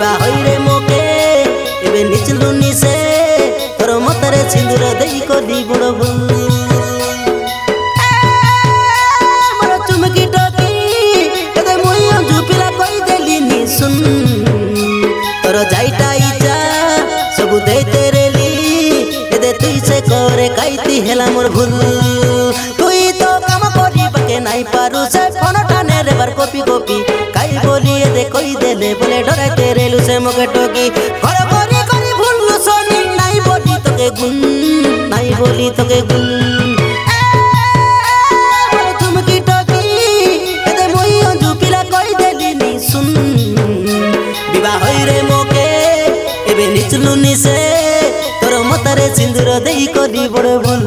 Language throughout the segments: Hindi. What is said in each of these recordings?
विवाह रे मोके एबे निचलुनी से तोर मतरे सिंदूर देई कली बड़ भूल मोर चुमकी टकी एदे मुई अंजू पिला कई देली नि सुन तोर जाईटा इजा सब दे तेरे ली एदे तुई से करे काईती हेला मोर भूल तुई तो काम करी बके नाई पारू से फोन ठाने रे बार कॉपी कॉपी काई बोली एदे कोई देले बोले डरे तेरे लु से मके टोकी घर करी करी भूल सोनी नाई बोली तोके गुन नाई बोली तोके गुन चुमकी टकी एदे मुई अंजू पिला कई देली नि सुन विवाह रे मोके एबे निचलुनी से तोर मतरे सिंदूर देई कली बड़ भूल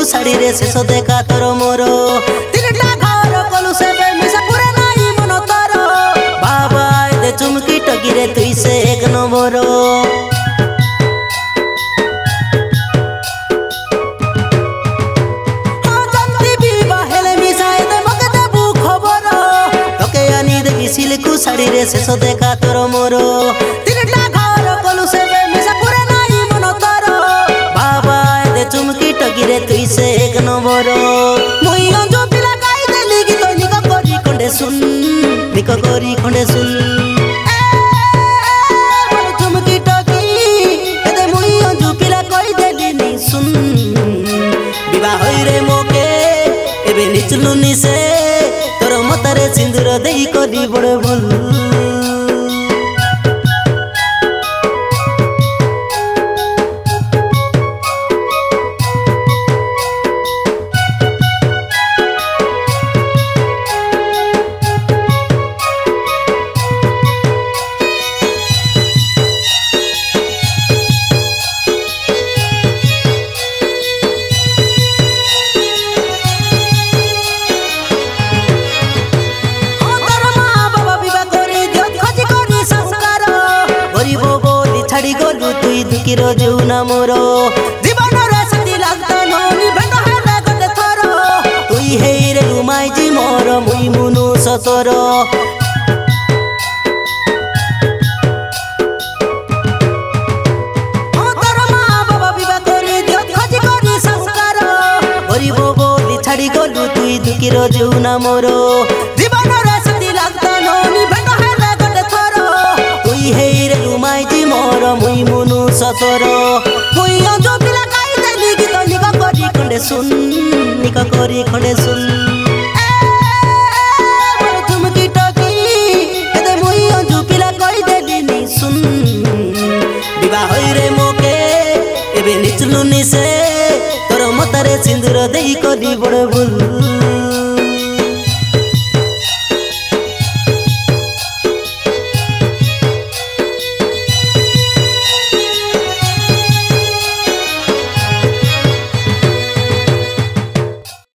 साड़ी रे शेष देखा तोर मोर तीनटा घर कलु से मिसा पुरे नाई मन तोर बाबा दे चुमकी टकी रे तुई से एक नंबर साड़ी रे शेष देखा तोर मोर तीनटा घर कलु से मिसा पुरे नाई मन तोर बाबा दे चुमकी टकी रे तुई से एक नंबर मुई अंजू पिला काई देली गीत निक करी खंडे सुन निक करी खंडे सुन चुमकी टकी एदे मुई अंजू पिला काई देली नि सुन विवाह रे मोके एबे निचलुनी से तोर मतरे सिंदूर देई कली बड़ भूल दुखी रोजू ना मोरो जीवन रे सती लागता नोनी भेट हेले गते थर तुई हे रे घुमाई जी मोर मुई मुनु सतर तोर माँ बाबा विवाह करी दियो खजी करी संस्कार गरीब बोली छाड़ी गलु तुई दुखी रोजू ना मोरो जीवन रे सती लागता नोनी भेट हेले गते थर तुई हे रे घुमाई जी मोर मुई मुनु सतर मुई अंजू पिला काई देली गीत निक करी खंडे सुन निक करी खंडे सुन चुमकी टकी एदे मुई अंजू पिला काई देली नि सुन विवाह रे मोके एबे निचलुनी से तोर मतरे सिंदूर देई कली बड़ भूल।